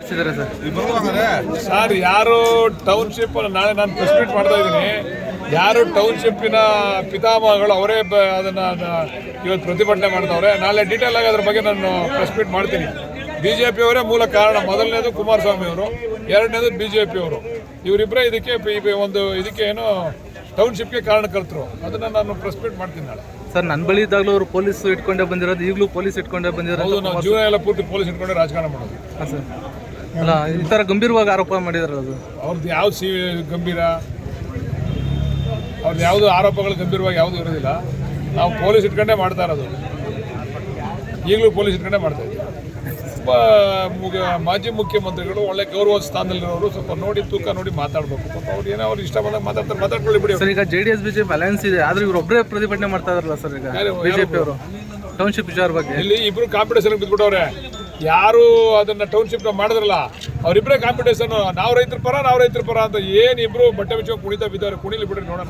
Sir ಯಾರು township ನಾಳೆ ನಾನು ಪ್ರೆಸ್ ಮೀಟ್ ಮಾಡ್ತಾ ಇದ್ದೀನಿ. ಯಾರು ಟೌನ್ಶಿಪ್ಪಿನ ಪಿತಾಮಹಗಳು ಅವರೇ ಅದನ್ನ ಇವತ್ತು ಪ್ರತಿಭಟನೆ ಮಾಡ್ತಾವ್ರೆ. ನಾಳೆ ಡೀಟೇಲ್ ಆಗಿ ಅದ್ರ ಬಗ್ಗೆ ನಾನು ಪ್ರೆಸ್ ಮೀಟ್ ಮಾಡ್ತೀನಿ. ಬಿಜೆಪಿ ಅವರೇ ಮೂಲ ಕಾರಣ. ಮೊದಲನೇದು ಕುಮಾರಸ್ವಾಮಿ ಅವರು, ಎರಡನೇದು ಬಿಜೆಪಿ ಅವರು. ಇವರಿಬ್ಬರೇ ಇದಕ್ಕೆ ಏನು ಟೌನ್ಶಿಪ್ಗೆ ಕಾರಣಕರ್ತರು. ಅದನ್ನ ನಾನು ಪ್ರೆಸ್ ಮೀಟ್ ಮಾಡ್ತೀನಿ ನಾಳೆ. ಸರ್, ನನ್ನ ಬಳಿ ಇದ್ದಾಗಲೂ ಅವರು ಪೊಲೀಸ್ ಇಟ್ಕೊಂಡೇ ಬಂದಿರೋದು, ಈಗಲೂ ಪೊಲೀಸ್ ಇಟ್ಕೊಂಡೇ ಬಂದಿರೋದು. ಹೌದು, ನಾವು ಜೀವನ ಎಲ್ಲ ಪೂರ್ತಿ ಪೊಲೀಸ್ ಇಟ್ಕೊಂಡೆ ರಾಜಕಾರಣ ಮಾಡೋದು. ಹಾಂ ಸರ್. ಅಲ್ಲ, ಈ ಥರ ಗಂಭೀರವಾಗಿ ಆರೋಪ ಮಾಡಿದಾರಲ್ಲ, ಅದು ಅವ್ರದ್ದು ಯಾವ್ದು ಗಂಭೀರ, ಅವ್ರದ್ದು ಯಾವುದು ಆರೋಪಗಳು ಗಂಭೀರವಾಗಿ ಯಾವುದು ಇರೋದಿಲ್ಲ. ನಾವು ಪೊಲೀಸ್ ಇಟ್ಕೊಂಡೇ ಮಾಡ್ತಾ ಇರೋದು, ಈಗಲೂ ಪೊಲೀಸ್ ಇಟ್ಕೊಂಡೇ ಮಾಡ್ತಾ ಇದ್ದೀವಿ. ಮಾಜಿ ಮುಖ್ಯಮಂತ್ರಿಗಳು ಒಳ್ಳೆ ಗೌರವ ಸ್ಥಾನದಲ್ಲಿರೋರು ಸ್ವಲ್ಪ ನೋಡಿ ತೂಕ ನೋಡಿ ಮಾತಾಡಬೇಕು. ಪಾಪ ಅವ್ರು ಏನೋ ಅವ್ರು ಇಷ್ಟ ಬಂದಾಗ ಮಾತಾಡ್ಕೊಳ್ಳಿ ಬಿಡಿ. ಸರ್, ಈಗ JDS BJP ಅಲಯನ್ಸ್ ಇದೆ, ಆದ್ರೆ ಇವರೊಬ್ಬರೇ ಪ್ರತಿಭಟನೆ ಮಾಡ್ತಾ ಇದಾರಲ್ಲ ಸರ್. ಈಗ ಬಿಜೆಪಿ ಅವರು ಟೌನ್ಶಿಪ್ ವಿಚಾರ ಬಗ್ಗೆ ಇಲ್ಲಿ ಇಬ್ರು ಕಾಂಪಿಟೇಷನ್ ಬಿದ್ದುಬಿಟ್ಟವ್ರೆ. ಯಾರು ಅದನ್ನ ಟೌನ್ಶಿಪ್ ಮಾಡಿದ್ರಲ್ಲ ಅವರಿಬ್ಬರೇ ಕಾಂಪಿಟೇಷನ್. ನಾವು ರೈತರ ಪರ ಅಂತ ಏನ್ ಇಬ್ರು ಬಟ್ಟೆ ಬಿಚ್ಚೋ ಕುಣಿತಾ ಬಿದ್ದವ್ರೆ. ಕುಣಿಲಿ ಬಿಡ್ರಿ ನೋಡೋಣ.